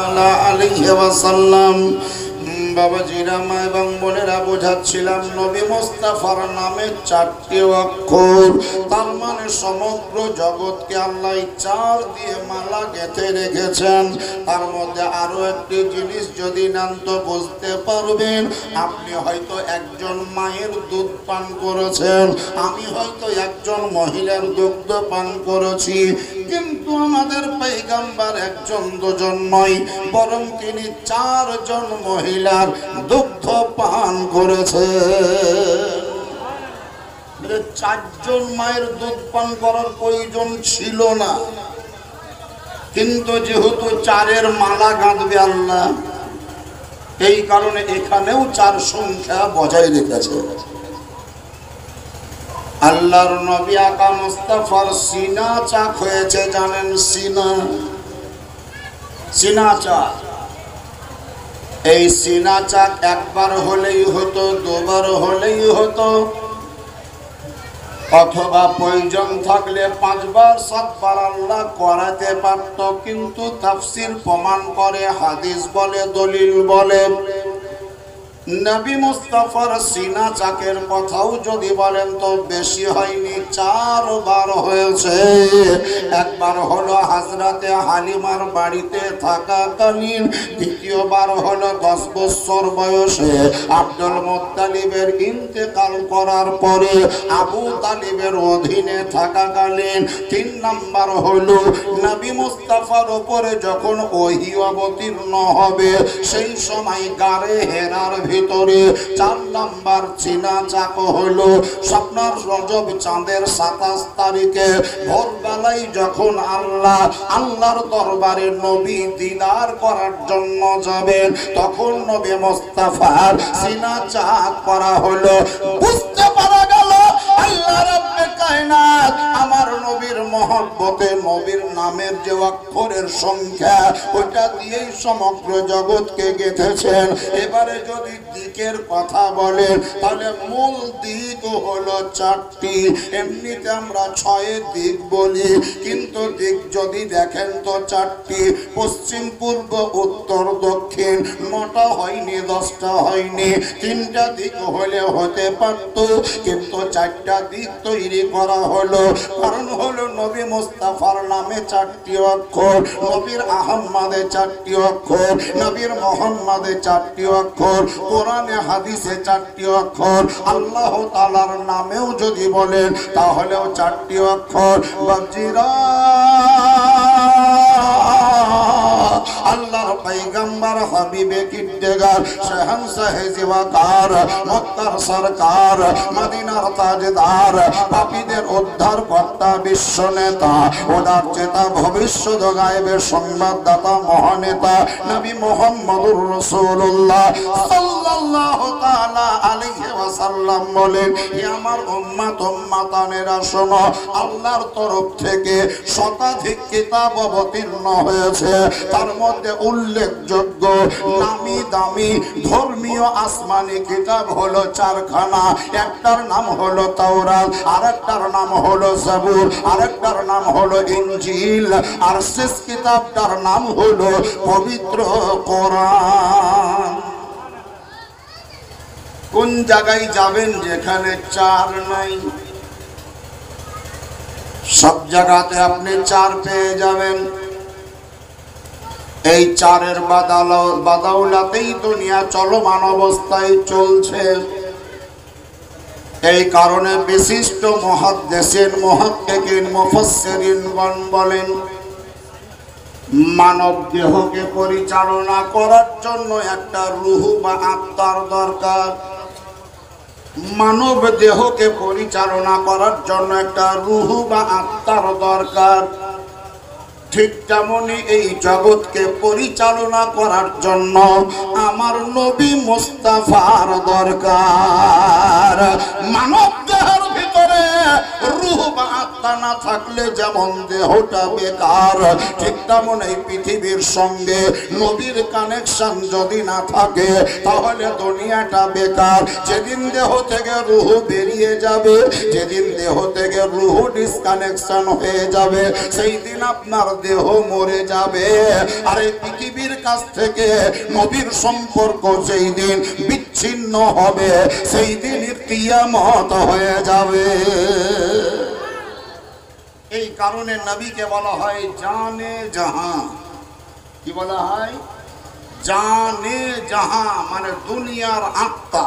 আলাইহি ওয়াসাল্লাম। বাবাজিরা মা এবং বোনেরা বোঝাচ্ছিলাম নবী মুস্তাফার নামে 4টি অক্ষর, তার মানে সমগ্র জগৎকে আল্লাহ 4 দিয়ে মালা গেঁথে রেখেছেন। তার মধ্যে আরো একটি জিনিস যদি নেন তো বুঝতে পারবেন। আপনি হয়তো একজন মায়ের দুধ পান করেছেন, আমি হয়তো একজন মহিলার দুগ্ধ পান করেছি, কিন্তু আমাদের পয়গম্বর একজন দুজন নয়, বরং তিনি 4 জন মহিলার দুগ্ধ পান করেছে। 4 জন মায়ের দুধ পান করার প্রয়োজন ছিল না, কিন্তু যেহেতু 4-এর মালা গাঁথবে আল্লাহ, এই কারণে এখানেও 4 সংখ্যা বজায় রেখেছে। আল্লাহর নবী আকা মুস্তাফার সিনা চাক হয়েছে, জানেন? সিনা চাক। এই সিনা চাক একবার হলেই হতো, দুবার হলেই হতো, অথবা প্রয়োজন থাকলে 5 বার 7 বার আল্লাহ করাতে পারত। কিন্তু তাফসীর প্রমাণ করে, হাদিস বলে, দলিল বলে, নবী মুস্তাফার সিনা চাকের কথাও যদি বলেন তো বেশি হয়নি, 4 বার হয়েছে। একবার হলো হযরতে হালিমার বাড়িতে থাকাকালীন, দ্বিতীয়বার হলো 10 বছর বয়সে আব্দুল মুত্তালিবের ইন্তেকাল করার পরে আবু তালিবের অধীনে থাকাকালীন, 3 নাম্বার হলো নবী মুস্তাফার উপরে যখন ওহী অবতীর্ণ হবে সেই সময় গারে হেরার ভিতরে 4 নাম্বার সিনা চাক হলো স্বপ্নার রজব চাঁদের 27 তারিখে ভোরবেলায় যখন আল্লাহর দরবারে নবী দিদার করার জন্য যাবেন, তখন নবী মুস্তাফার সিনা চাক করা হলো। বুঝতে পারা গেল আল্লাহ রাব্বে কায়নাত আমার নবীর মহব্বতে নবীর নামের যে অক্ষরের সংখ্যা, ওটা দিয়েই সমগ্র জগৎকে গেঁথেছেন। এবারে যদি দিকের কথা বলেন তাহলে মূল দিক হলো 4টি। এমনিতে আমরা 6 দিক বলি, কিন্তু দিক যদি দেখেন তো 4টি, পশ্চিম পূর্ব উত্তর দক্ষিণ। 9টা হয়নি, 10টা হয়নি, 3টা দিক হলে হতে পারত, কিন্তু 4টা দিক তৈরি করা হলো। কারণ হলো নবী মুস্তাফার নামে 4টি অক্ষর, নবীর আহম্মদে 4টি অক্ষর, নবীর মোহাম্মদে 4টি অক্ষর, কোরআনে হাদিসে 4টি অক্ষর, আল্লাহ তাআলার নামেও যদি বলেন তাহলেও 4টি অক্ষর। বাজিরা আল্লাহর পয়গম্বর হাবিবে কিদ্দেগার শাহনশাহে জিওয়াকার মক্কার সরকার মদিনার তাজদার পাপীদের উদ্ধার কর্তা বিশ্ব নেতা উদার চেতা ভবিষ্যৎ গায়েবের সংবাদদাতা মহানেতা নবী মুহাম্মদুর রাসূলুল্লাহ সাল্লাল্লাহু তাআলা আলাইহি ওয়াসাল্লাম বলেন, হে আমার উম্মাতানেরা শোনো, আল্লাহর তরফ থেকে শতাধিক কিতাব অবতীর্ণ হয়েছে। তার মধ্যে উল্লেখযোগ্য নামি দামি ধর্মীয় আসমানি কিতাব হলো 4খানা। একটার নাম হলো তাওরাত, আরেকটার নাম হলো জাবুর, আরেকটার নাম হলো ইনজিল, আর শেষ কিতাবটার নাম হলো পবিত্র কোরআন। কোন জায়গায় যাবেন যেখানে 4 নাই? সব জায়গাতে আপনি 4 পেয়ে যাবেন। এই 4-এর বাদাউলাতেই দুনিয়া চলমান অবস্থায় চলছে। এই কারণে বিশিষ্ট মুহাদ্দিসিন, মুহাক্কিকিন, মুফাসসিরিনগণ বলেন, মানব দেহকে পরিচালনা করার জন্য একটা রূহ বা আত্মার দরকার। মানব দেহকে পরিচালনা করার জন্য একটা রূহ বা আত্মার দরকার। ঠিক তেমনি এই জগৎকে পরিচালনা করার জন্য আমার নবী মুস্তাফার দরকার। মানব দেহের ভিতরে রূহ বা আত্মা না থাকলে যেমন দেহটা বেকার, ঠিক তেমন এই পৃথিবীর সঙ্গে নবীর কানেকশন যদি না থাকে তাহলে দুনিয়াটা বেকার। যেদিন দেহ থেকে রূহ বেরিয়ে যাবে, যেদিন দেহ থেকে রূহ ডিসকানেকশন হয়ে যাবে, সেই দিন আপনার দেহ মরে যাবে। আর এই পৃথিবীর কাছ থেকে নবীর সম্পর্ক যেই দিন বিচ্ছিন্ন হবে, সেই দিন কিয়ামত হয়ে যাবে। এই কারণে নবীকে বলা হয় জানে জাহান। কি বলা হয়? জানে জাহান, মানে দুনিয়ার আত্মা,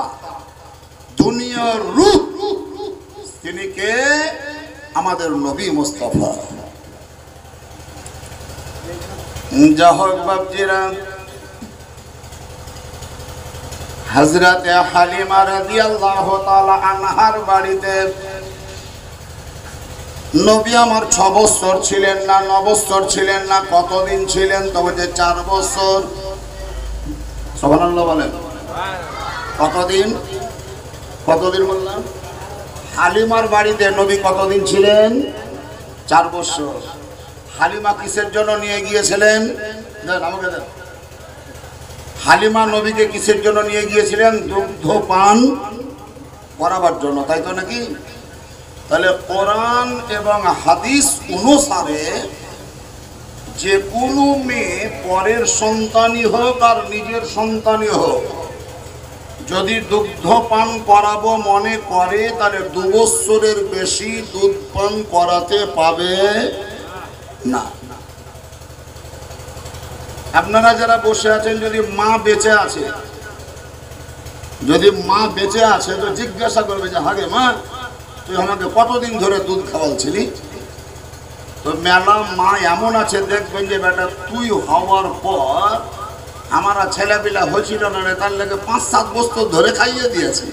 দুনিয়ার রূহ। তিনি কে? আমাদের নবী মুস্তাফা। যাহোক বাপজিরা, হযরতে হালিমা রাদিয়াল্লাহু তাআলা আনহার বাড়িতে নবী আমার 6 বছর ছিলেন না, 9 বছর ছিলেন না, কতদিন ছিলেন? তবে যে 4 বছর। সুবহানাল্লাহ বলেন। কতদিন? কতদিন বললাম? হালিমার বাড়িতে নবী কতদিন ছিলেন? 4 বছর। হালিমা কিসের জন্য নিয়ে গিয়েছিলেন? দেন আমাকে দেন। হালিমা নবীকে কিসের জন্য নিয়ে গিয়েছিলেন? দুগ্ধ পান করাবার জন্য, তাই তো নাকি? তাহলে কোরআন এবং হাদিস অনুসারে যে কোনো মেয়ে পরের সন্তানই হোক আর নিজের সন্তানই হোক, যদি দুগ্ধ পান করাবো মনে করে, তাহলে 2 বছরের বেশি দুধ পান করাতে পাবে না। আপনারা যারা বসে আছেন, যদি মা বেঁচে আছে, যদি মা বেঁচে আছে তো জিজ্ঞাসা করবে যে হাগে মা, তুই আমাকে কতদিন ধরে দুধ খাওয়াচ্ছিলি? তো মেলা মা এমন আছে, দেখবেন যে বেটা তুই হওয়ার পর আমার ছেলেপিলা হয়েছিল না, তার লেগে 5-7 বছর ধরে খাইয়ে দিয়েছে।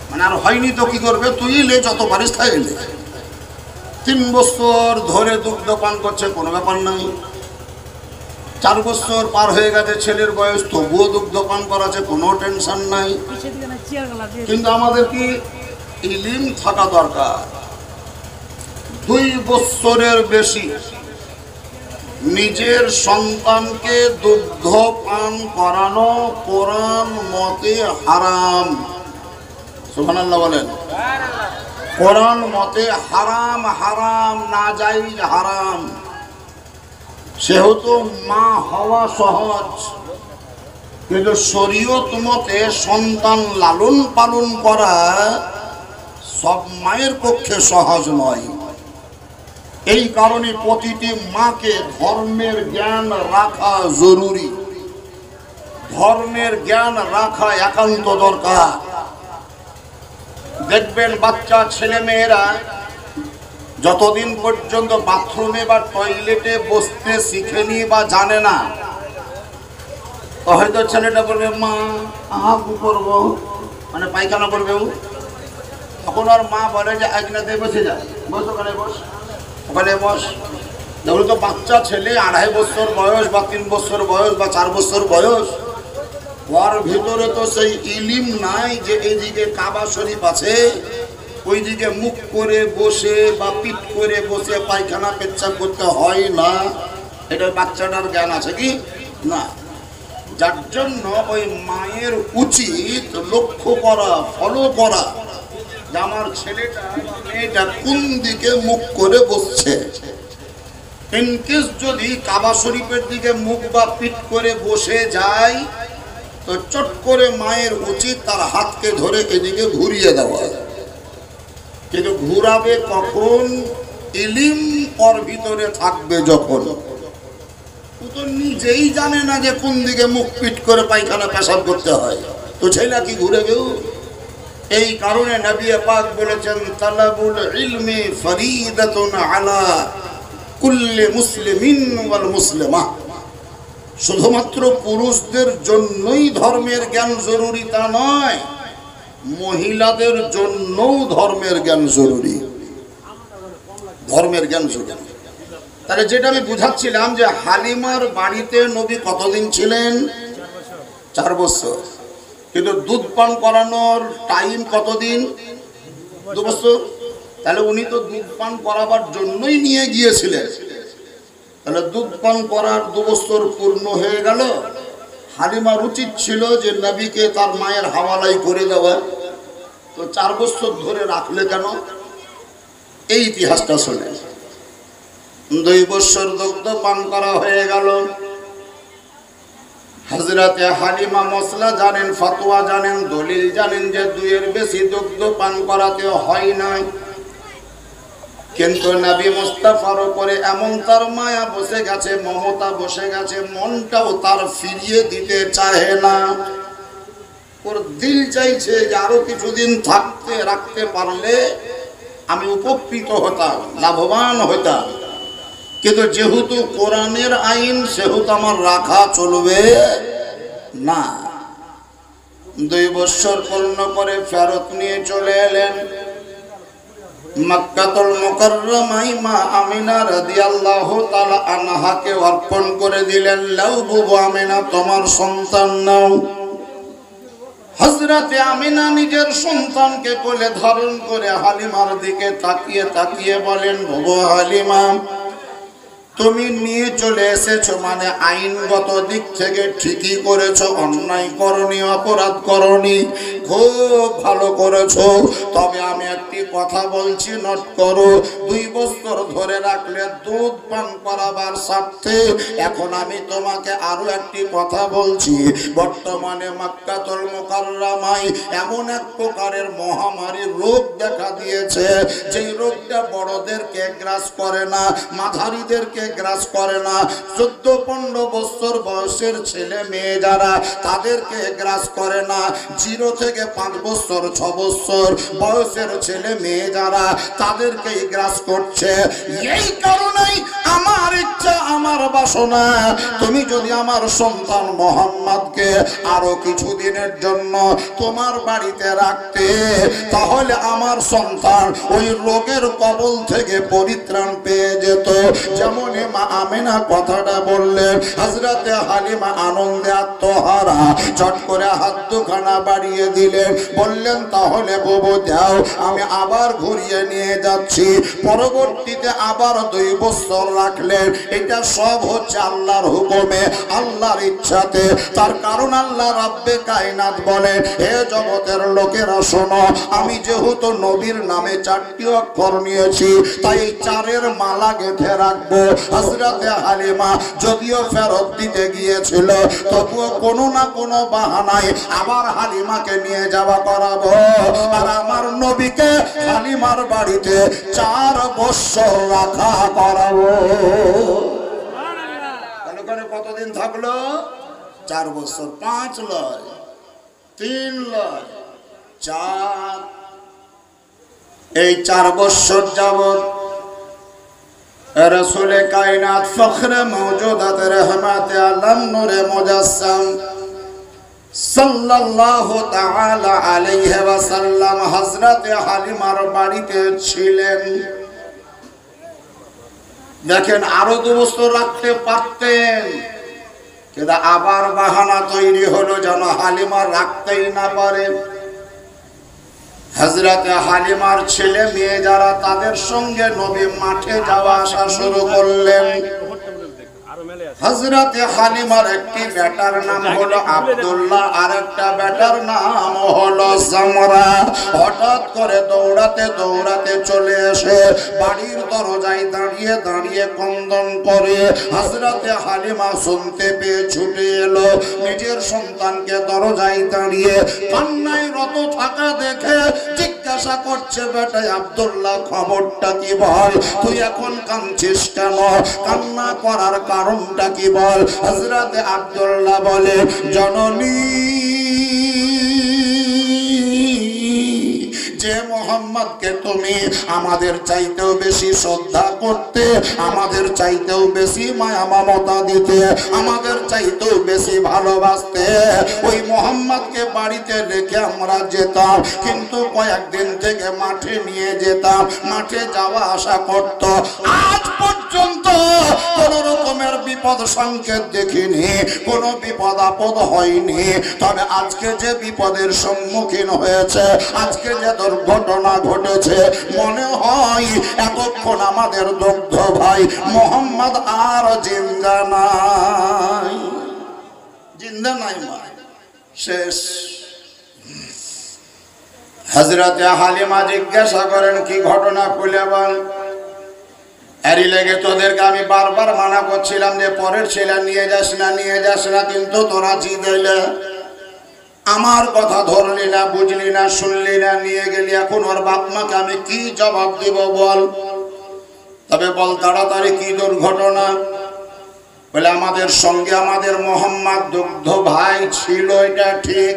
মানে আর হয়নি তো কি করবে, তুই লে যত পারিস খাইলে। 3 বছর ধরে দুগ্ধ পান করছে, কোনো ব্যাপার নাই। 4 বছর পার হয়ে গেছে ছেলের বয়স, তবুও দুগ্ধ পান করাছে, কোনো টেনশন নাই। কিন্তু আমাদের কি ইলম থাকা দরকার। 2 বছরের বেশি নিজের সন্তানকে দুগ্ধ পান করানো কোরআন মতে হারাম। সুবহানাল্লাহ বলেন। কোরআন মতে হারাম, হারাম নাজায়েজ হারাম। সেহেতু মা হওয়া সহজ, কিন্তু শরীয়ত মতে সন্তান লালন পালন করা সব মায়ের পক্ষে সহজ নয়। এই কারণে প্রতিটি মাকে ধর্মের জ্ঞান রাখা জরুরি, ধর্মের জ্ঞান রাখা একান্ত দরকার। দেখবেন বাচ্চা ছেলে মেয়েরা যতদিন পর্যন্ত বাথরুমে বা টয়লেটে বসতে শিখেনি বা জানে না, তো হয়তো ছেলেটা বলবে মা হাগু করবো, মানে পায়খানা করবে, তখন আর মা বলে যে আজনাতে বসে যা, বস ওখানে বস, ওখানে বস। যেগুলো তো বাচ্চা ছেলে 2.5 বছর বয়স বা 3 বছর বয়স বা 4 বছর বয়স, ওর ভিতরে তো সেই ইলিম নাই যে এইদিকে কাবা শরীফ আছে, ওইদিকে মুখ করে বসে বা পিঠ করে বসে পায়খানা পেচ্ছাপ করতে হয় না। এটা বাচ্চাটার জ্ঞান আছে কি না? যার জন্য ওই মায়ের উচিত লক্ষ্য করা, ফলো করা যে আমার ছেলেটা মেয়েটা কোন দিকে মুখ করে বসছে। ইনকেস যদি কাবা শরীফের দিকে মুখ বা পিঠ করে বসে যায়, তো চট করে মায়ের উচিত তার হাতকে ধরে এদিকে ঘুরিয়ে দেওয়া। কিন্তু ঘুরাবে কখন? ইলিম ওর ভিতরে থাকবে যখন। ও তো নিজেই জানে না যে কোন দিকে মুখ পিট করে পায়খানা পেশাব করতে হয়, তো ছেলে কি ঘুরে গেল? এই কারণে নবী পাক বলেছেন তালাবুল ইলমি ফরিদাতুন আলা কুল্লি মুসলিমিন ওয়াল মুসলিমা। শুধুমাত্র পুরুষদের জন্যই ধর্মের জ্ঞান জরুরি তা নয়, মহিলাদের জন্যও ধর্মের জ্ঞান জরুরি। ধর্মের জ্ঞান জরুরি। তাহলে যেটা আমি বুঝাচ্ছিলাম যে হালিমার বাড়িতে নবী কতদিন ছিলেন? 4 বছর। কিন্তু দুধ পান করানোর টাইম কতদিন? 2 বছর। তাহলে উনি তো দুধ পান করাবার জন্যই নিয়ে গিয়েছিলেন। তাহলে দুধ পান করার 2 বছর পূর্ণ হয়ে গেল। হালিমার উচিত ছিল যে নবীকে তার মায়ের হাওয়ালাই করে দেওয়া, তো 4 বছর ধরে রাখলে কেন? এই ইতিহাসটা শুনে 2 বছর দুগ্ধ পান করা হয়ে গেল। হযরতে হালিমা মশলা জানেন, ফতোয়া জানেন, দলিল জানেন যে 2-এর বেশি দুগ্ধ পান করাতে হয় না। কিন্তু নবী মুস্তাফার উপরে এমন তার মায়া বসে গেছে, মমতা বসে গেছে, মনটাও তার ফিরিয়ে দিতে চায় না। ওর দিল চাইছে যে আরো কিছুদিন রাখতে পারলে আমি উপকৃত হতাম, লাভবান হতাম। কিন্তু যেহেতু কোরআনের আইন, সেহেতু আমার রাখা চলবে না। 2 বছর পূর্ণ করে ফেরত নিয়ে চলে এলেন মক্কাতুল মুকাররমায়। মা আমিনা রাদিয়াল্লাহু তাআলা আনহাকে অর্পণ করে দিলেন, লাউ বুবু আমিনা তোমার সন্তান নাও। হযরতে আমিনা নিজের সন্তানকে কোলে ধারণ করে হালিমার দিকে তাকিয়ে তাকিয়ে বলেন, বুবু হালিমা, তুমি নিয়ে চলে এসেছো মানে আইনগত দিক থেকে ঠিকই করেছো, অন্যায় করনি, অপরাধ করনি, খুব ভালো করেছো। তবে আমি একটি কথা বলছি, নোট করো। 2 বছর ধরে রাখলে দুধ পান করাবার স্বার্থে এখন আমি তোমাকে আরো একটি কথা বলছি। বর্তমানে মক্কাতুল মুকাররমায় এমন এক প্রকারের মহামারী রোগ দেখা দিয়েছে, যেই রোগটা বড়দেরকে গ্রাস করে না, মাঝারিদেরকে গ্রাস করে না। 14-15 বছর বয়সের ছেলে মেয়ে যারা, তাদেরকে গ্রাস করে না। 0 থেকে 5 বছর 6 বছর বয়সের ছেলে মেয়ে যারা, তাদেরকে গ্রাস করছে। এই কারণেই আমার ইচ্ছা, আমার বাসনা, তুমি যদি আমার সন্তান মোহাম্মদকে আরো কিছুদিনের জন্য তোমার বাড়িতে রাখতে, তাহলে আমার সন্তান ওই রোগের কবল থেকে পরিত্রাণ পেয়ে যেত। যেমন মা আমিনা কথাটা বললেন, হযরতে হালিমা আনন্দে আত্মহারা, চট করে হাত দুখানা বাড়িয়ে দিলেন, বললেন, তাহলে বুবু দাও, আমি আবার ঘুরিয়ে নিয়ে যাচ্ছি। পরবর্তীতে আবার 2 বছর রাখলেন। এটা সব হচ্ছে আল্লাহর হুকুমে, আল্লাহর ইচ্ছাতে। তার কারণ আল্লাহ রাব্বে কায়নাত বলেন, হে জগতের লোকেরা শোনো, আমি যেহেতু নবীর নামে 4টি অক্ষর নিয়েছি, তাই 4-এর মালা গেঁথে রাখবো। হযরতে হালিমা যদিও ফেরত দিতে গিয়েছিল, তবুও কোনো না কোনো বাহানায় আবার হালিমাকে নিয়ে যাওয়া করাবো। আর আমার নবীকে হালিমার বাড়িতে 4 বছর রাখা করাবো। কতদিন থাকলো? 4 বছর। 5 লয়, 3 লয়, 4। এই 4 বছর যাবত রাসূলে কায়নাত ফখরে মওজুদাত রহমাতে আলম নূরে মুজাসসাম সাল্লাল্লাহু তাআলা আলাইহি ওয়াসাল্লাম হযরতে হালিমার বাড়িতে ছিলেন। দেখেন, আরো 2 বছর রাখতে পারতেন, কিন্তু আবার বাহানা তৈরি হলো যেন হালিমা রাখতেই না পারে। হযরতে হালিমার ছেলে মেয়ে যারা, তাদের সঙ্গে নবী মাঠে যাওয়া আসা শুরু করলেন। হযরতে হালিমার একটি বেটার নাম হলো আব্দুল্লাহ, আর একটা বেটার নাম হলো জামরা। হঠাৎ করে দৌড়াতে দৌড়াতে চলে এসে বাড়ির দরজায় দাঁড়িয়ে দাঁড়িয়ে ক্রন্দন করে। হযরতে হালিমা শুনতে পেয়ে ছুটে এলো। নিজের সন্তানকে দরজায় দাঁড়িয়ে কান্নায় রত থাকা দেখে জিজ্ঞাসা করছে, বেটা আব্দুল্লাহ, খবরটা কি বল? তুই এখন কাঁদছিস কেন? কান্না করার কারণটা কি বল? হযরতে আব্দুল্লাহ বলে, জননী, যে মোহাম্মদকে তুমি আমাদের চাইতেও বেশি শ্রদ্ধা করতে, আমাদের চাইতেও বেশি মায়া মমতা দিতে, আমাদের চাইতেও বেশি ভালোবাসতে, ওই মোহাম্মদকে বাড়িতে রেখে আমরা যেতাম, কিন্তু কয়েকদিন থেকে মাঠে নিয়ে যেতাম, মাঠে যাওয়া আসা করত। আজ পর্যন্ত কোন রকমের বিপদ সংকেত দেখিনি, কোনো বিপদ আপদ হয়নি। তবে আজকে যে বিপদের সম্মুখীন হয়েছে, আজকে যে দুর্ঘটনা ঘটনা ঘটেছে, মনে হয় এতক্ষণ আমাদের দগ্ধ ভাই মোহাম্মদ আর জিন্দা নাই, জিন্দা নাই, মা শেষ। হযরতে হালিমা জিজ্ঞাসা করেন কি ঘটনা খুলে বল। এরই লেগে তোদেরকে আমি বারবার মানা করছিলাম যে পরের ছেলে নিয়ে যাস না, নিয়ে যাস না, কিন্তু তোরা জিদেলে, আমার কথা ধরলি না, বুঝলি না, শুনলি না, নিয়ে গেলি। এখন ওর বাপ মাকে আমি কি জবাব দিব বল? তবে বল তাড়াতাড়ি কি দুর্ঘটনা? বলে আমাদের সঙ্গে আমাদের মোহাম্মদ দুগ্ধ ভাই ছিল, এটা ঠিক,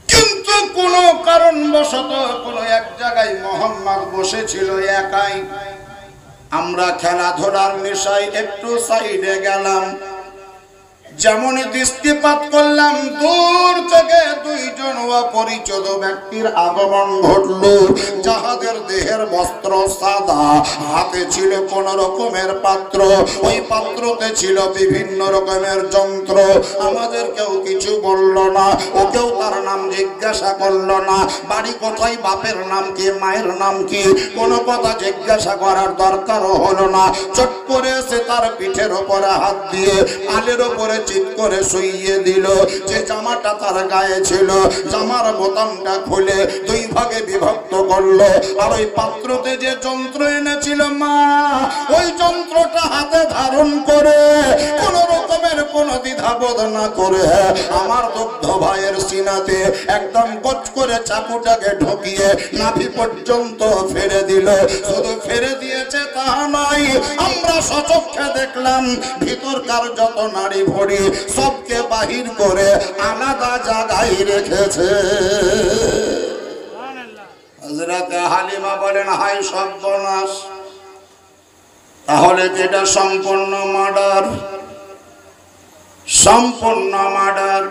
কিন্তু কোন কারণবশত কোন এক জায়গায় মোহাম্মদ বসেছিল একাই। আমরা খেলাধুলার নেশায় একটু সাইডে গেলাম, যেমনই দৃষ্টিপাত করলাম দূর থেকে দুইজন অপরিচিত ব্যক্তির আগমন ঘটল, যাহাদের দেহের বস্ত্র সাদা, হাতে ছিল কোন রকমের পাত্র, ওই পাত্রতে ছিল বিভিন্ন রকমের যন্ত্র। আমাদের কেউ কিছু বলল না, ওকেও তার নাম জিজ্ঞাসা করল না, বাড়ি কোথায়, বাপের নাম কি, মায়ের নাম কি, কোনো কথা জিজ্ঞাসা করার দরকারও হলো না। চট করে সে তার পিঠের ওপরে হাত দিয়ে আলের ওপরে চিৎ করে শুইয়ে দিল। যে জামাটা তার গায়ে ছিল, জামার বোতামটা খুলে দুই ভাগে বিভক্ত করলো, আর ওই পাত্রতে যে যন্ত্র এনেছিল মা, ওই যন্ত্রটা হাতে ধারণ করে কোন রকমের কোন দ্বিধাবোধ না করে আমার দুগ্ধ ভাইয়ের সিনাতে একদম কচ করে চাকুটাকে ঢুকিয়ে নাভি পর্যন্ত ফেরে দিল। শুধু ফেরে দিয়েছে তা নয়, আমরা সচক্ষে দেখলাম ভিতরকার যত নাড়ি ভড়ি সবকে বাহির করে আলাদা জায়গায় রেখেছে। হযরতে হালিমা বলেন হায় সর্বনাশ, তাহলে এটা সম্পূর্ণ মার্ডার, সম্পূর্ণ মার্ডার।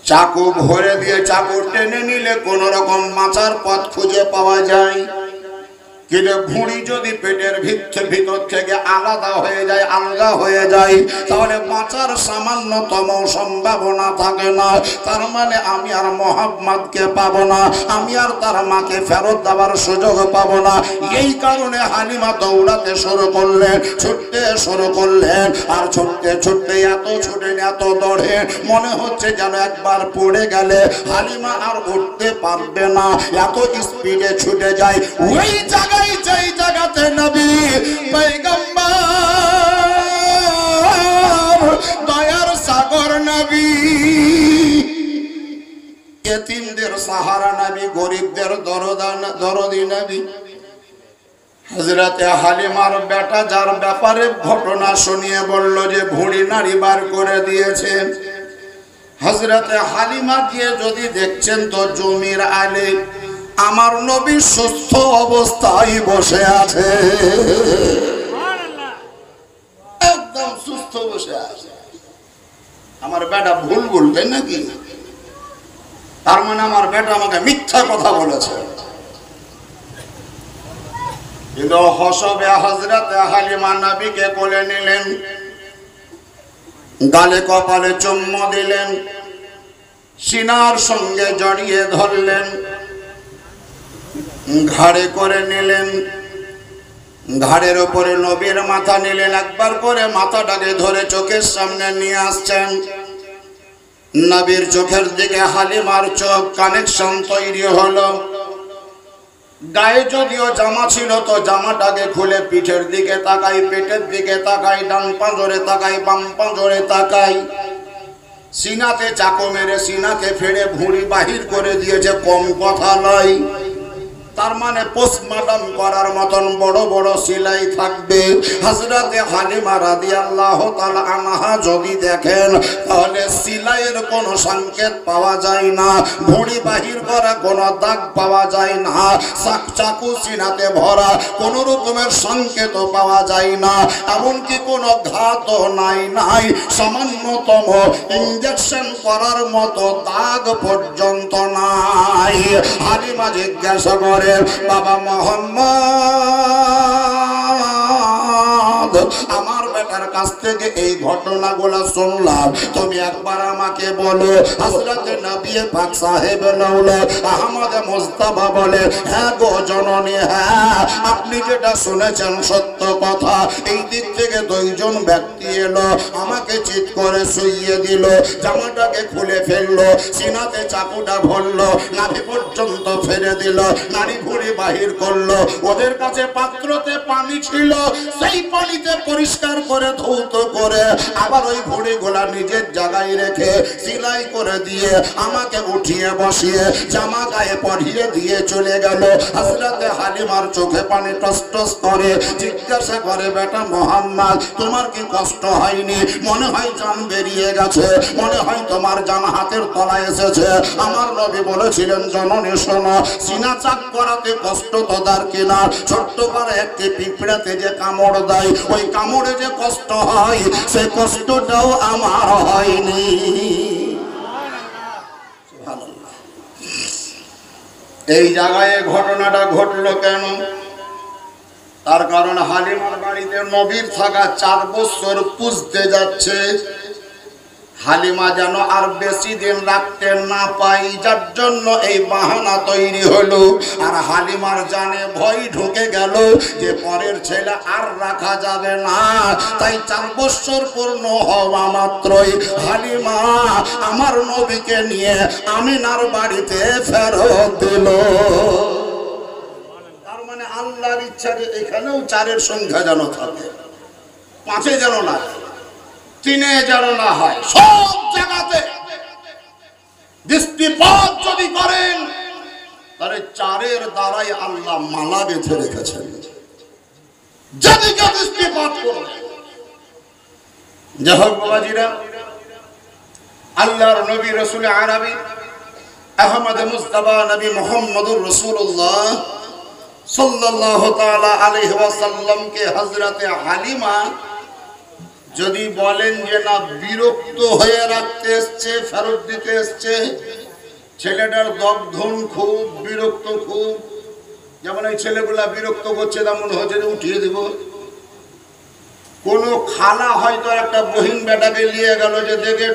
চাকু ভরে দিয়ে চাকু টেনে নিলে কোন রকম বাঁচার পথ খুঁজে পাওয়া যায়, কিন্তু ভুঁড়ি যদি পেটের ভিতর থেকে আলাদা হয়ে যায়, আলগা হয়ে যায়, তাহলে বাঁচার সামান্যতম সম্ভাবনা থাকে না। তার মানে আমি আর মোহাম্মদকে পাবো না, আমি আর তার মাকে ফেরত দেওয়ার সুযোগ পাবো না। এই কারণে হালিমা দৌড়াতে শুরু করলেন, ছুটতে শুরু করলেন, আর ছুটতে ছুটতে এত ছুটেন, এত দৌড়ে, মনে হচ্ছে যেন একবার পড়ে গেলে হালিমা আর উঠতে পারবে না, এত স্পিডে ছুটে যায়। ওই জায়গায়, যেই জায়গাতে নবী পয়গম্বর দয়ার সাগর নবী, ইতিমদের সাহারা নবী, গরিবদের দরদি নবী, হযরতে হালিমার বেটা যার ব্যাপারে ঘটনা শুনিয়ে বলল যে ভুঁড়ি নাড়ি বার করে দিয়েছে, হযরতে হালিমা দিয়ে যদি দেখছেন তো জমির আলে আমার নবী সুস্থ অবস্থায় বসে আছে, একদম সুস্থ বসে আছে। আমার বেটা ভুল বলবেন নাকি? তার মানে আমার বেটা আমাকে মিথ্যা কথা বলেছে। কিন্তু হসবে হযরতে হালিমা নবীকে কোলে নিলেন, গালে কপালে চুম্বন দিলেন, সিনার সঙ্গে জড়িয়ে ধরলেন, ঘাড়ে করে নিলেন, ঘাড়ের উপরে নবীর মাথা নিলেন, একবার করে মাথাটাকে ধরে চোখের সামনে নিয়ে আসছেন। নবীর চোখের দিকে হালিমার চোখ, কানেকশন তৈরি হলো। গায়ে যদিও জামা ছিল তো জামাটাকে খুলে পিঠের দিকে তাকাই, পেটের দিকে তাকাই, ডান পাঁজরে তাকাই, বাম পাঁজরে তাকাই, সিনাতে চাকু মেরে সিনাকে ফেড়ে ভুঁড়ি বাহির করে দিয়েছে, কম কথা নয়। তার মানে পোস্টমর্টম করার মতন বড় বড় সিলাই থাকবে। হযরতে হালিমা রাদিয়াল্লাহু তাআলা আনহা যদি দেখেন তাহলে সিলাইয়ের কোনো সংকেত পাওয়া যায় না, ভুঁড়ি বাহির করা কোনো দাগ পাওয়া যায় না, চাকু সিনাতে ভরা কোনো রকমের সংকেত পাওয়া যায় না, এমনকি কোনো ঘাতও নাই, সামান্যতম ইনজেকশন করার মতো দাগ পর্যন্ত নাই। হালিমা জিজ্ঞাসা করে বাবা মোহাম্মদ, আমার বেটার কাছ থেকে এই ঘটনাগুলো শুনলাম, তুমি একবার আমাকে বলো হযরত নবী পাক সাহেব নওলা আহমদ মুস্তাফা বলে, হ্যাঁ গো জননী, হ্যাঁ আপনি যেটা শুনেছেন সত্য কথা। এই দিক থেকে দুইজন ব্যক্তি এলো, আমাকে চিৎ করে শুইয়ে দিল, জামাটাকে খুলে ফেললো, সিনাতে চাকুটা ভরলো, নাভি পর্যন্ত ফেলে দিল, নাড়ি ভুঁড়ি বাহির করলো। ওদের কাছে পাত্রতে পানি ছিল, সেই পানিতে পরিষ্কার করে ধৌত করে আবার ওই ভুঁড়িগুলা নিজের জায়গায় রেখে সিলাই করে দিয়ে আমাকে উঠিয়ে বসিয়ে জামা গায়ে পরিয়ে দিয়ে চলে গেল। হযরতে হালিমার চোখে পানি টস টস করে, জিজ্ঞাসা করে, বেটা মোহাম্মদ, তোমার কি কষ্ট হয়নি? মনে হয় জান বেরিয়ে গেছে, মনে হয় তোমার জান হাতের তলায় এসেছে। আমার নবী বলেছিলেন, জননী শোনো, সিনা চাক করাতে কষ্ট তো তার কিনা, ছোট্ট করে একটি পিঁপড়াতে যে কামড় দেয়, ওই কামড়ে যে কষ্ট হয়, সেই কষ্টটাও আমার হয়নি। এই জায়গায় ঘটনাটা ঘটলো কেন? তার কারণ হালিমার বাড়িতে নবীর থাকা 4 বছর পুজতে যাচ্ছে। হালিমা যেন আর বেশি দিন রাখতে না পাই, যার জন্য এই বাহানা তৈরি হলো। আর হালিমার জানে ভয় ঢুকে গেল যে পরের ছেলে আর রাখা যাবে না। তাই 4 বছর পূর্ণ হওয়া মাত্রই হালিমা আমার নবীকে নিয়ে আমিনার বাড়িতে ফেরত দিল। তার মানে আল্লাহর ইচ্ছা যে এখানেও 4-এর সংখ্যা যেন থাকে, 5-এ যেন না, 3-এ যেন না হয়। সব জায়গাতে দৃষ্টিপাত যদি করেন তাহলে 4-এর দ্বারাই আল্লাহ মালা বেঁধে রেখেছেন। যেদিকে দৃষ্টিপাত করবেন। যাই হোক বাবাজিরা, আল্লাহর নবী রাসূল আরবি আহমদ মুস্তাফা নবী মুহাম্মদুর রাসূলুল্লাহ সাল্লাল্লাহু তাআলা আলাইহি ওয়াসাল্লামকে হযরতে হালিমা যদি বলেন যে না বিরক্ত হয়ে রাখতে এসছে, ফেরত দিতে এসছে, ছেলেটার দগ্ধন খুব, বিরক্ত খুব, যেমন এই ছেলেগুলা বিরক্ত করছে, তেমন হচ্ছে যে উঠিয়ে দেব। কোনো খালা হয়তো একটা বহিন বেটাকে নিয়ে গেল যে দেখে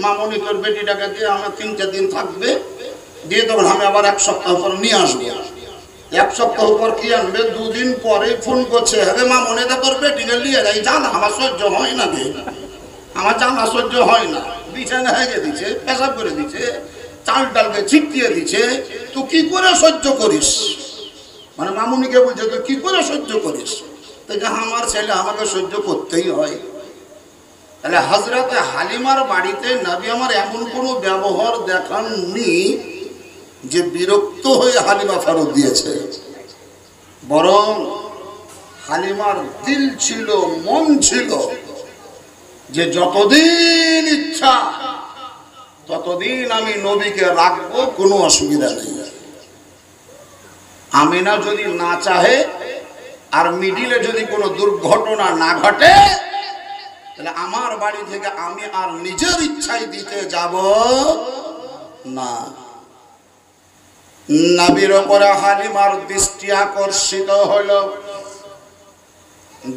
মামনি তোর বেটিটাকে দিয়ে আমার 3-4 দিন থাকবে, দিয়ে তখন আমি আবার 1 সপ্তাহ পর নিয়ে আসবো। 1 সপ্তাহ পর কি আনবে? 2 দিন পরে ফোন করছে, হ্যাঁ মামনি দা তোর বেটিকে নিয়ে যাই, জানা আমার সহ্য হয় না, আমার জানা সহ্য হয় না, বিছানা হেগে দিচ্ছে, পেশাব করে দিচ্ছে, চাল ডালকে ছিটিয়ে দিচ্ছে, তুই কি করে সহ্য করিস? মানে মামুনিকে বলছে তুই কি করে সহ্য করিস? তো আমার ছেলে আমাকে সহ্য করতেই হয়। তাহলে হযরতে হালিমার বাড়িতে নবী আমার এমন কোনো ব্যবহার দেখাননি যে বিরক্ত হয়ে হালিমা ফেরত দিয়েছে, বরং হালিমার দিল ছিল, মন ছিল যে যতদিন ইচ্ছা ততদিন আমি নবীকে রাখবো, কোনো অসুবিধা নেই। আমিনা যদি না চাহে আর মিডিলে যদি কোনো দুর্ঘটনা না ঘটে, তাহলে আমার বাড়ি থেকে আমি আর নিজের ইচ্ছায় দিতে যাব না। নবীর উপরে হালিমার দৃষ্টি আকর্ষিত হলো।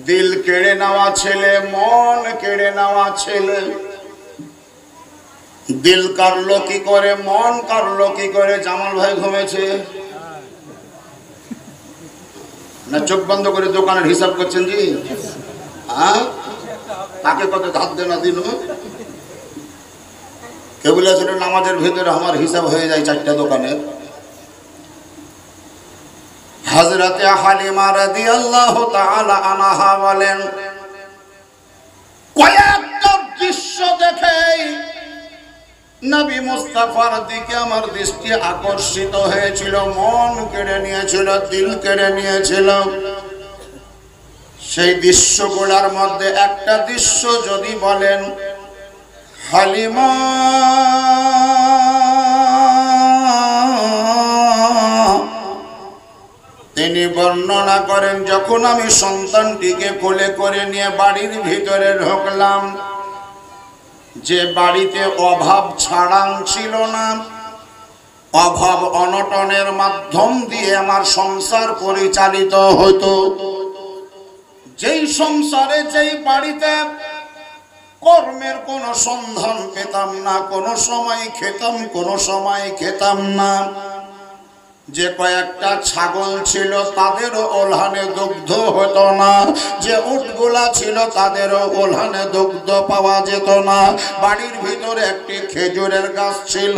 দিল কেড়ে নেওয়া ছেলে, মন কেড়ে নেওয়া ছেলে। দিল কাড়লো কি করে, মন কাড়লো কি করে? জামাল ভাই ঘুমেছে না? চোখ বন্ধ করে দোকানের হিসাব করছেন জি? হ্যাঁ, তাকে কত ধার দেনা দিন? কে বলেছিল নামাজের ভিতরে আমার হিসাব হয়ে যায় 4টা দোকানের? হযরতে হালিমা রাদিয়াল্লাহু তাআলা আনহা বলেন, কয়েকটা দৃশ্য দেখেই নবী মুস্তাফার দিকে আমার দৃষ্টি আকর্ষিত হয়েছিল, মন কেড়ে নিয়েছিল, দিল কেড়ে নিয়েছিল। সেই দৃশ্যগুলোর মধ্যে একটা দৃশ্য যদি বলেন, হালিমা তিনি বর্ণনা করেন, যখন আমি সন্তানটিকে কোলে করে নিয়ে বাড়ির ভিতরে ঢুকলাম, যে বাড়িতে অভাব ছাড়াং ছিল না, অভাব অনটনের মাধ্যম দিয়ে আমার সংসার পরিচালিত হতো, যেই সংসারে যেই বাড়িতে কর্মের কোনো সন্ধান পেতাম না, কোনো সময় খেতাম কোনো সময় খেতাম না, যে কয়েকটা ছাগল ছিল তাদেরও ওলহানে দুগ্ধ হতো না, যে উটগুলা ছিল তাদেরও ওলহানে দুগ্ধ পাওয়া যেত না। বাড়ির ভিতরে একটি খেজুরের গাছ ছিল,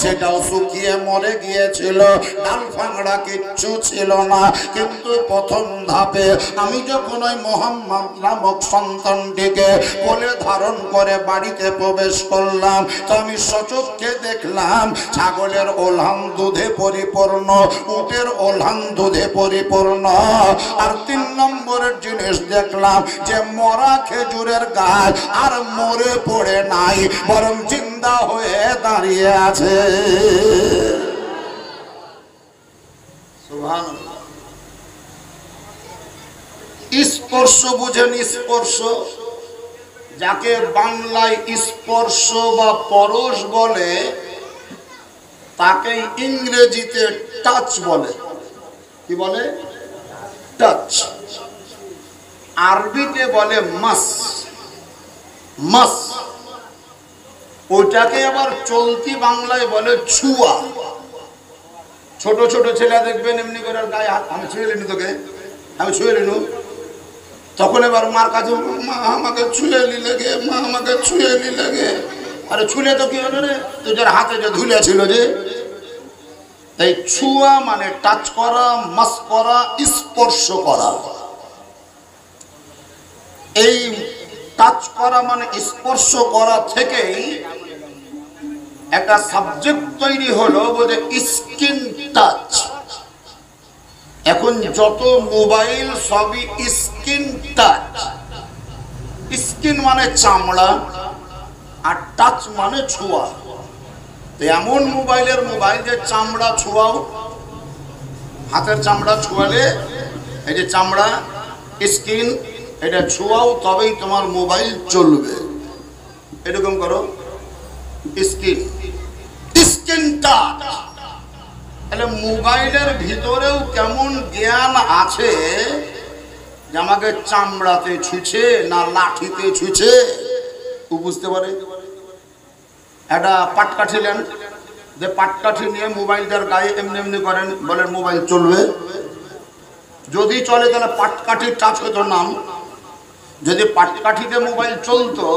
সেটাও শুকিয়ে মরে গিয়েছিল, ডাল ফাংড়া কিচ্ছু ছিল না। কিন্তু প্রথম ধাপে আমি যখন ওই মোহাম্মদ নামক সন্তানটিকে কোলে ধারণ করে বাড়িতে প্রবেশ করলাম, তো আমি সচক্ষে দেখলাম ছাগলের ওলহান দুধে পরিপূর্ণ, উটের ওলহান দুধে পরিপূর্ণ। আর 3 নম্বরের জিনিস দেখলাম যে মরা খেজুরের গাছ আর মরে পড়ে নাই, বরং জিন্দা হয়ে দাঁড়িয়ে আছে। সুবহানাল্লাহ। স্পর্শ বুঝেন? স্পর্শ যাকে বাংলায় স্পর্শ বা পরশ বলে, তাকে ইংরেজিতে টাচ বলে। কি বলে? টাচ। আরবিতে বলে মাস। মাস ওইটাকে আবার চলতি বাংলায় বলে ছুয়া। ছোট ছোট ছেলে দেখবেন এমনি করে গায়ে হাত, আমি ছুঁয়ে নিই তোকে, আমি ছুঁয়ে নিলু, তখন এবার মার কাছে মা আমাকে ছুঁয়ে নিলে গে, মা আমাকে ছুঁয়ে নিলে গে। আরে ছুলে তো কি হলো রে, তোর হাতে যে ধুলে ছিল যে। তাই ছুয়া মানে টাচ করা, মাস করা, স্পর্শ করা। এই টাচ করা মানে স্পর্শ করা থেকেই একটা সাবজেক্ট তৈরি হলো, বলে স্কিন টাচ। এখন যত মোবাইল সবই স্কিন টাচ। স্কিন মানে চামড়া আর টাচ মানে ছোঁয়া। এমন মোবাইলের মোবাইল যে চামড়া ছোঁয়াও, হাতের চামড়া ছোঁয়ালে এই যে চামড়া স্কিন এটা ছোঁয়াও, তবেই তোমার মোবাইল চলবে। এরকম করো, স্কিন স্কিন টাচ। তাহলে মোবাইলের ভিতরেও কেমন জ্ঞান আছে যে আমাকে চামড়াতে ছুঁছে না লাঠিতে ছুঁছে ও বুঝতে পারে। একটা পাটকাঠি নেন, যে পাটকাঠি নিয়ে মোবাইলটার গায়ে এমনি এমনি করেন, বলেন মোবাইল চলবে। যদি চলে তাহলে পাটকাঠির টাচ হতো নাম। যদি পাটকাঠিতে মোবাইল চলতো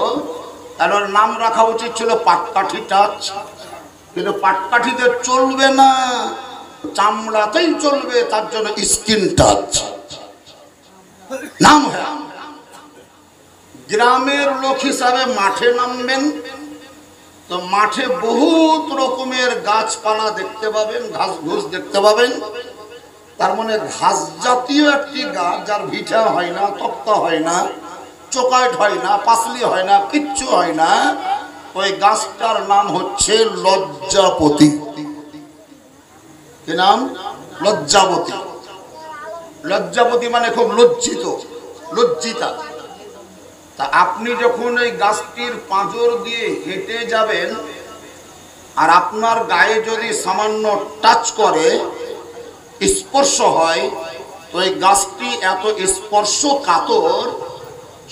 তাহলে ওর নাম রাখা উচিত ছিল পাটকাঠি টাচ। কিন্তু পাটকাঠিতে চলবে না, চামড়াতেই চলবে, তার জন্য স্কিন টাচ নাম হয়। গ্রামের লোক হিসাবে মাঠে নামবেন তো মাঠে বহুত রকমের গাছপালা দেখতে পাবেন, ঘাস ঘুষ দেখতে পাবেন। তার মানে ঘাস জাতীয় একটি গাছ, যার ভিটা হয় না, তক্তা হয় না, চোকাইট হয় না, পাসলি হয় না, কিচ্ছু হয় না, ওই গাছটার নাম হচ্ছে লজ্জাপতি। কি নাম? লজ্জাপতি। লজ্জাপতি মানে খুব লজ্জিত, লজ্জিতা। তা আপনি যখন এই গাছটির পাঁজর দিয়ে হেঁটে যাবেন আর আপনার গায়ে যদি সামান্য টাচ করে, স্পর্শ হয়, তো এই গাছটি এত স্পর্শ কাতর,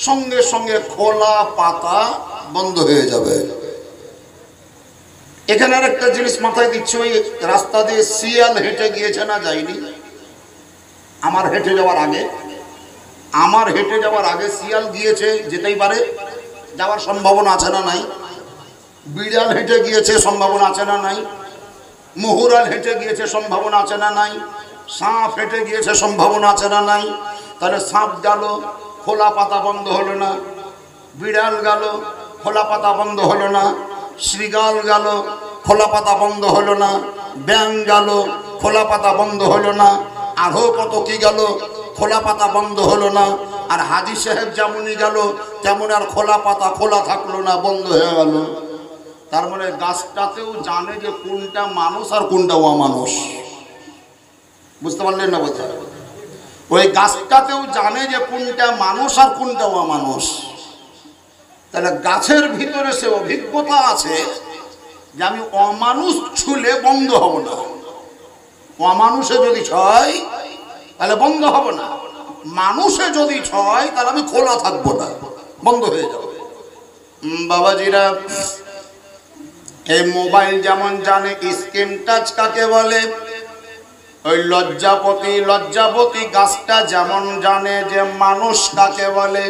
সঙ্গে সঙ্গে খোলা পাতা বন্ধ হয়ে যাবে। এখানে আর একটা জিনিস মাথায় দিচ্ছে, ওই রাস্তা দিয়ে শিয়াল হেঁটে গিয়েছে না যায়নি? আমার হেঁটে যাওয়ার আগে শিয়াল গিয়েছে, যেতেই পারে, যাওয়ার সম্ভাবনা আছে না নাই? বিড়াল হেঁটে গিয়েছে, সম্ভাবনা আছে না নাই? মহুরাল হেঁটে গিয়েছে, সম্ভাবনা আছে না নাই? সাপ হেঁটে গিয়েছে, সম্ভাবনা আছে না নাই? তাহলে সাপ গেল, খোলা পাতা বন্ধ হলো না। বিড়াল গেল, খোলা পাতা বন্ধ হলো না। শ্রীগাল গেল, খোলা পাতা বন্ধ হলো না। ব্যাং গেল, খোলা পাতা বন্ধ হলো না। আরো কত কি গেল, খোলা পাতা বন্ধ হলো না। আর হাজি সাহেব যেমনই গেল তেমন আর খোলা পাতা খোলা থাকলো না, বন্ধ হয়ে গেল। তার মানে গাছটাতেও জানে যে কোনটা মানুষ আর কোনটা অমানুষ। বুঝতে পারলেন না বোধ? ওই গাছটাতেও জানে যে কোনটা মানুষ আর কোনটা অমানুষ। তাহলে গাছের ভিতরে সে অভিজ্ঞতা আছে যে আমি অমানুষ ছুলে বন্ধ হব না, অমানুষে যদি ছয় তাহলে বন্ধ হব না। মানুষে যদি ছয় তাহলে আমি খোলা থাকবো না, বন্ধ হয়ে যাবে। বাবাজিরা, এই মোবাইল যেমন জানে স্ক্রিন টাচ কাকে বলে, ওই লজ্জাপতি গাছটা যেমন জানে যে মানুষ কাকে বলে,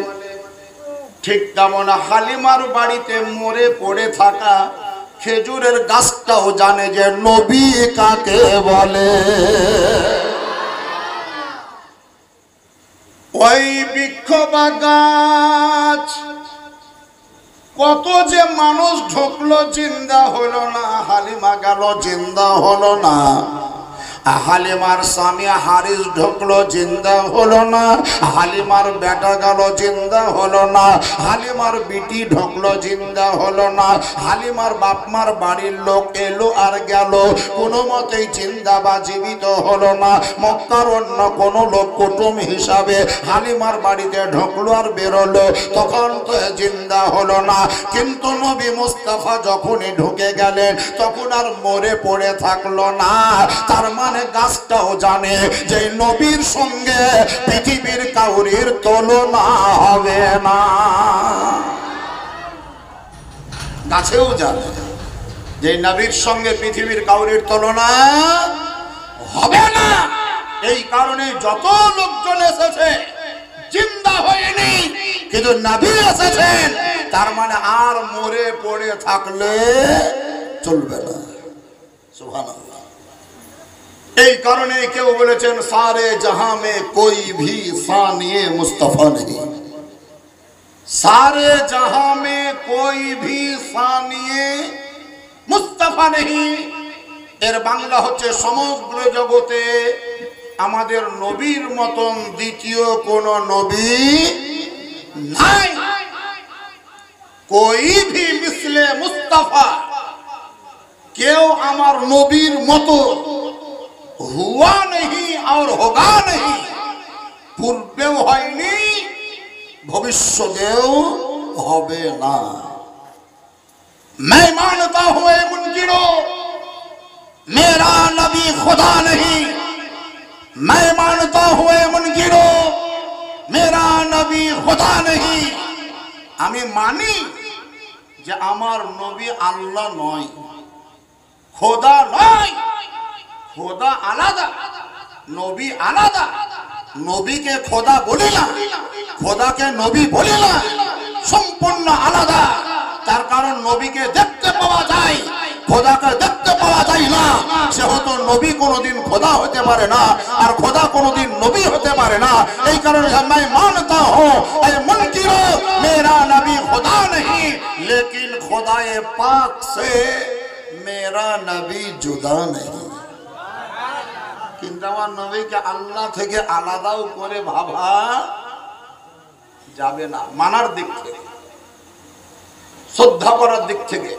ঠিক তেমন হালিমার বাড়িতে মরে পড়ে থাকা খেজুরের গাছটাও জানে যে নবী কাকে বলে। ওই বৃক্ষ বা গাছ কত যে মানুষ ঢুকলো, জিন্দা হলো না, হালিমা গেল জিন্দা হলো না। হালিমার স্বামী হারিস ঢুকলো, জিন্দা হলো না। হালিমার বেটা গেল, জিন্দা হলো না। হালিমার বিটি ঢুকলো, জিন্দা হলো না। হালিমার বাপমার বাড়ির লোক এলো আর গেল, কোনো মতেই জিন্দা বা জীবিত হলো না। মক্কার অন্য কোনো লোক কুটুম হিসাবে হালিমার বাড়িতে ঢুকলো আর বেরোলো, তখন তো জিন্দা হলো না। কিন্তু নবী মুস্তাফা যখনই ঢুকে গেলেন তখন আর মরে পড়ে থাকলো না। তার মানে গাছটাও জানে যে নবীর সঙ্গে পৃথিবীর কাউরির তুলনা হবে না। গাছেও জানে যে নবীর সঙ্গে পৃথিবীর কাউরির তুলনা হবে না। এই কারণে যত লোকজন এসেছে জিন্দা হয়নি, কিন্তু নবী এসেছেন, তার মানে আর মরে পড়ে থাকলে চলবে না। সুবহানাল্লাহ। এই কারণে কেউ বলেছেন সারে জাহাं में कोई भी सानिए मुस्तफा नहीं, सारे जहां में कोई भी सानिए मुस्तफा नहीं। এর বাংলা হচ্ছে সমগ্র জগতে আমাদের নবীর মতন দ্বিতীয় কোন নবী নাই। कोई भी मिसले मुस्तफा, কেউ আমার নবীর মতো हुआ नहीं और होगा नहीं, पूर्वेও হয়নি ভবিষ্যতেও হবে না। मैं मानता हूं मुनकिरों मेरा नबी खुदा नहीं, मैं मानता हूं मुनकिरों मेरा नबी खुदा नहीं। আমি মানি যে আমার নবী আল্লাহ নয়, খোদা নয়। খোদা আলাদা, নবী আলাদা। নবীকে খোদা বলি না, খোদাকে নবী বলি না, সম্পূর্ণ আলাদা। তার কারণ নবীকে দেখতে পাওয়া যায়, খোদাকে দেখতে পাওয়া যায় না। সেহেতু নবী কোনোদিন খোদা হতে পারে না, আর খোদা কোনোদিন নবী হতে পারে না। এই কারণে मैं मानता हूं ऐ मुनकिरो मेरा नबी खुदा नहीं, लेकिन खुदाए पाक से मेरा नबी जुदा नहीं। কিন্তু আমার নবীকে আল্লাহ থেকে আলাদাও করে ভাবা যাবে না, মানার দিক থেকে, শ্রদ্ধা করার দিক থেকে।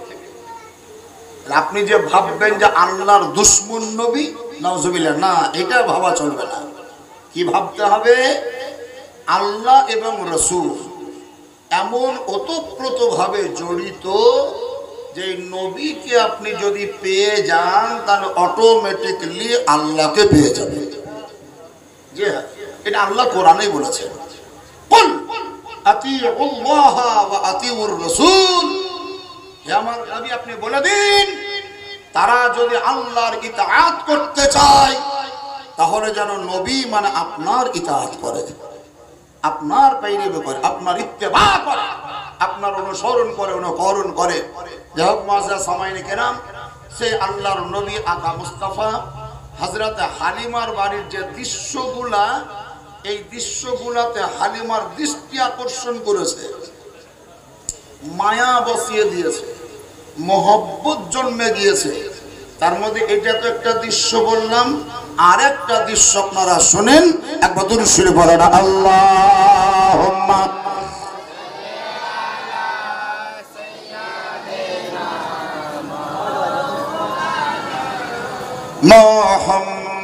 আপনি যে ভাববেন যে আল্লাহর দুশমন নবী, নাউজুবিল্লাহ, না, এটা ভাবা চলবে না। কি ভাবতে হবে? আল্লাহ এবং রাসূল এমন ওতপ্রোতভাবে জড়িত যে নবীকে আপনি যদি পেয়ে যান তাহলে অটোমেটিক্যালি আল্লাহকে পেয়ে যাবেন। জি হ্যাঁ, এটা আল্লাহ কোরআনেই বলেছেন, কুল আতিউল্লাহ ওয়া আতিউর রাসূল। হে আমার নবী, আপনি বলে দিন, তারা যদি আল্লাহর ইতাআত করতে চায় তাহলে যেন নবী মানে আপনার ইতাআত করে, আপনার পেইরবি করে, আপনার ইত্তেবা করে, আপনার অনুসরণ করে, অনুকরণ করে। যাই হোক মুআজ্জাজ সামাইনে কেরাম, সেই আল্লাহর নবী আকা মুস্তাফা হযরত হালিমার বাড়ির যে দৃশ্যগুলা, এই দৃশ্যগুলাতে হালিমার দৃষ্টি আকর্ষণ করেছে, মায়া বসিয়ে দিয়েছে, মহব্বত জন্মে গিয়েছে। তার মধ্যে এটা তো একটা দৃশ্য বললাম, আর একটা দৃশ্য আপনারা শুনেন, একবার দুরূদ শরীফ পড়েন, আল্লাহুম্মা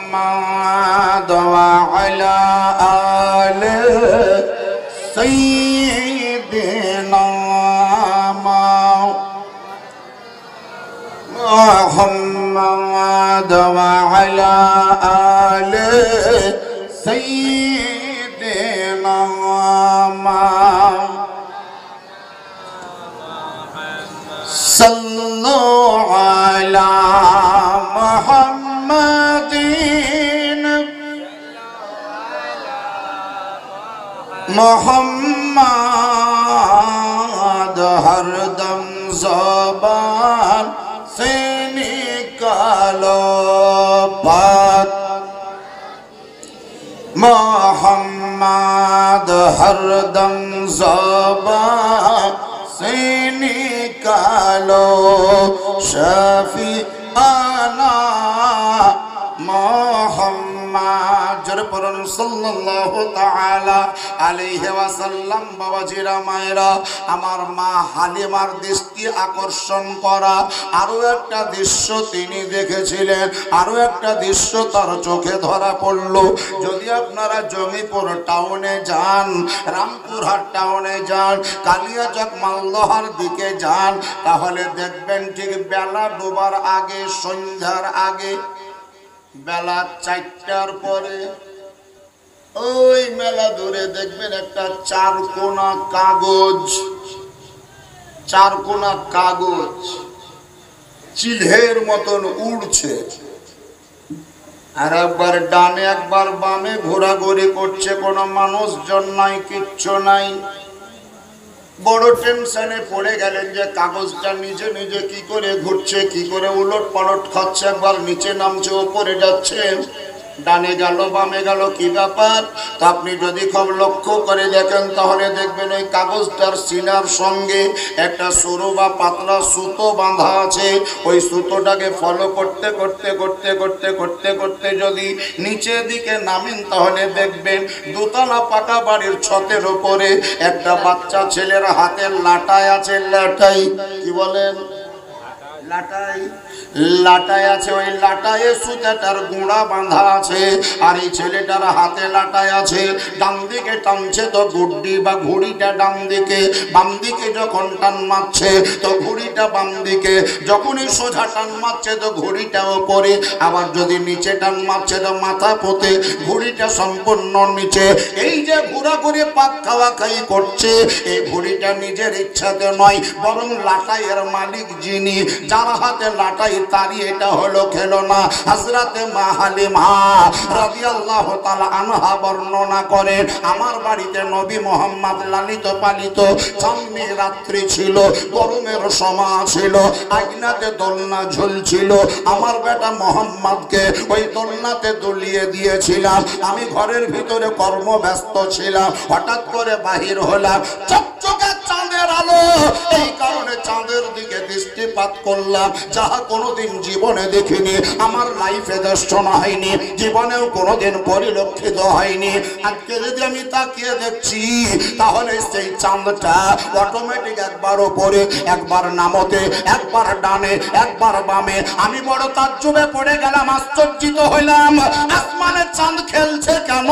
মুহাম্মাদ ওয়া আলা আলি সাইয়্যিদিনা মুহাম্মাদ ওয়া আলা আলি সাইয়্যিদিনা নামা সাল্লু আলা মুহাম্মাদিন মুহাম্মদ হরদম ज़बान से निकालो बात मोहम्मद हरदम ज़बान से निकालो शफीआना मोहम्मद जरे पढ़ুন সাল্লাল্লাহু তাআলা আলাইহি ওয়াসাল্লাম। বাবাজিরা মায়েরা, আমার মা হালিমার দৃষ্টি আকর্ষণ করা আরো একটা দৃশ্য তিনি দেখেছিলেন, আরো একটা দৃশ্য তার চোখে ধরা পড়ল। যদি আপনারা জমিপুর টাউনে যান, রামপুরহাট টাউনে যান, কালিয়াচক মালদহার দিকে যান, তাহলে দেখবেন ঠিক বেলা ডোবার আগে, সন্ধ্যার আগে, বেলা 4টার পরে ওই মেলা দূরে দেখবেন একটা চারকোনা কাগজ চিলের মতন উড়ছে, আর একবার ডানে একবার বামে ঘোরাঘুরি করছে। কোনো মানুষজন নাই, কিচ্ছু নাই। বড় টেনশনে পড়ে গেলেন যে কাগজটা নিজে নিজে কি করে ঘুরছে, কি করে উলট পালট খাচ্ছে, একবার নিচে নামছে, উপরে যাচ্ছে, ডানে গেল বামে গেল, কি ব্যাপার? তা আপনি যদি খুব লক্ষ্য করে দেখেন তাহলে দেখবেন ওই কাগজটার সিনার সঙ্গে একটা সরু বা পাতলা সুতো বাঁধা আছে। ওই সুতোটাকে ফলো করতে করতে করতে করতে করতে করতে যদি নিচের দিকে নামেন তাহলে দেখবেন দোতলা পাকা বাড়ির ছতের উপরে একটা বাচ্চা ছেলের হাতে লাটাই আছে। লাটাই কি বলেন? লাটাই লাটাই আছে। ওই লাটায়ে সুতাটার গুঁড়া বাঁধা আছে, আর এই ছেলেটার হাতে লাটাই আছে। ডান দিকে টানছে তো গুড্ডি বা ঘুড়িটা ডান দিকে, বাম দিকে যখন টান মারছে তো ঘুড়িটা বাম দিকে, যখনই সোজা টান মারছে তো ঘুড়িটা ওপরে, আবার যদি নিচে টান মারছে তো মাথা পোতে ঘুড়িটা সম্পূর্ণ নিচে। এই যে ঘোরাঘুরি পাক খাওয়া খাই করছে, এই ঘুড়িটা নিজের ইচ্ছাতে নয়, বরং লাটাইয়ের মালিক যিনি, যার হাতে লাটাই তারি এটা হলো খেলনা। হযরতে মা হালিমা রাদিয়াল্লাহু তাআলা আনহা বর্ণনা করেন, আমার বাড়িতে নবী মুহাম্মদ লালিত পালিত চাঁদনি রাত্রি ছিল, গরমের সময় ছিল, আগুনাতে দোলনা ঝুলছিল। আমার বেটা মুহাম্মদকে ওই দোলনাতে দুলিয়ে দিয়েছিলাম। আমি ঘরের ভিতরে কর্মব্যস্ত ছিলাম, হঠাৎ করে বাহির হলাম, চকচকে চাঁদের আলো, এই কারণে চাঁদের দিকে দৃষ্টিপাত করলাম, যাহা কোনোদিন জীবনে দেখিনি, আমার লাইফে দর্শন হয়নি, জীবনেও কোনোদিন পরিলক্ষিত হয়নি। আজকে যদি আমি তাকিয়ে দেখছি তাহলে সেই চাঁদটা অটোমেটিক একবার ওপরে, একবার নামতে, একবার ডানে, একবার বামে। আমি বড় তাজ্জুবে পড়ে গেলাম, আশ্চর্যিত হইলাম, আসমানের চাঁদ খেলছে কেন,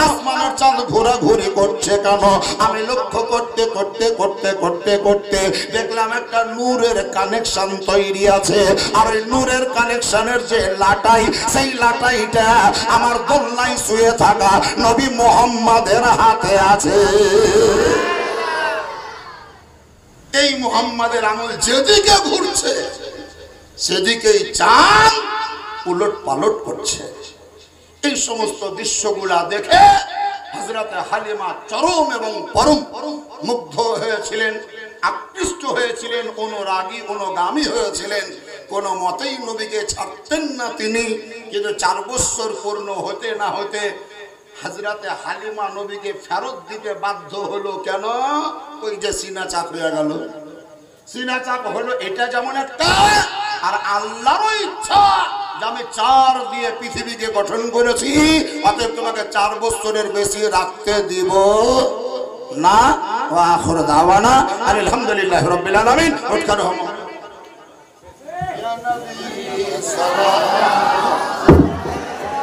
আসমানের চাঁদ ঘোরাঘুরি করছে কেন? আমি লক্ষ্য করতে করতে করতে করতে করতে দেখলাম একটা নূরের কানেকশন তৈরি আছে, আর ওই নূরের কানেকশনের যে লাটাই, সেই লাটাইটা আমার দোলনায় শুয়ে থাকা নবী মুহাম্মাদের হাতে আছে। এই মুহাম্মাদের আঙুল যেদিকে ঘুরছে সেদিকেই চাঁদ উলট পালট করছে। এই সমস্ত দৃশ্যগুলা দেখে হযরতে হালিমা চরম এবং পরম মুগ্ধ হয়েছিলেন, আকৃষ্ট হয়েছিলেন, অনুরাগী অনুগামী হয়েছিলেন। কোনো মতেই নবীকে ছাড়তেন না তিনি। কিন্তু 4 বছর পূর্ণ হতে না হতে হযরতে হালিমা নবীকে ফেরত দিতে বাধ্য হলো। কেন? ওই যে সিনা চাপ হয়ে গেল। সিনা চাপ হলো এটা যেমন একটা, আর আল্লাহরও ইচ্ছা যে আমি 4 দিয়ে পৃথিবীকে গঠন করেছি, অতএব তোমাকে 4 বছরের বেশি রাখতে দিব না। ওয়া আখিরু দাওয়ানা আলহামদুলিল্লাহি রাব্বিল আলামিন।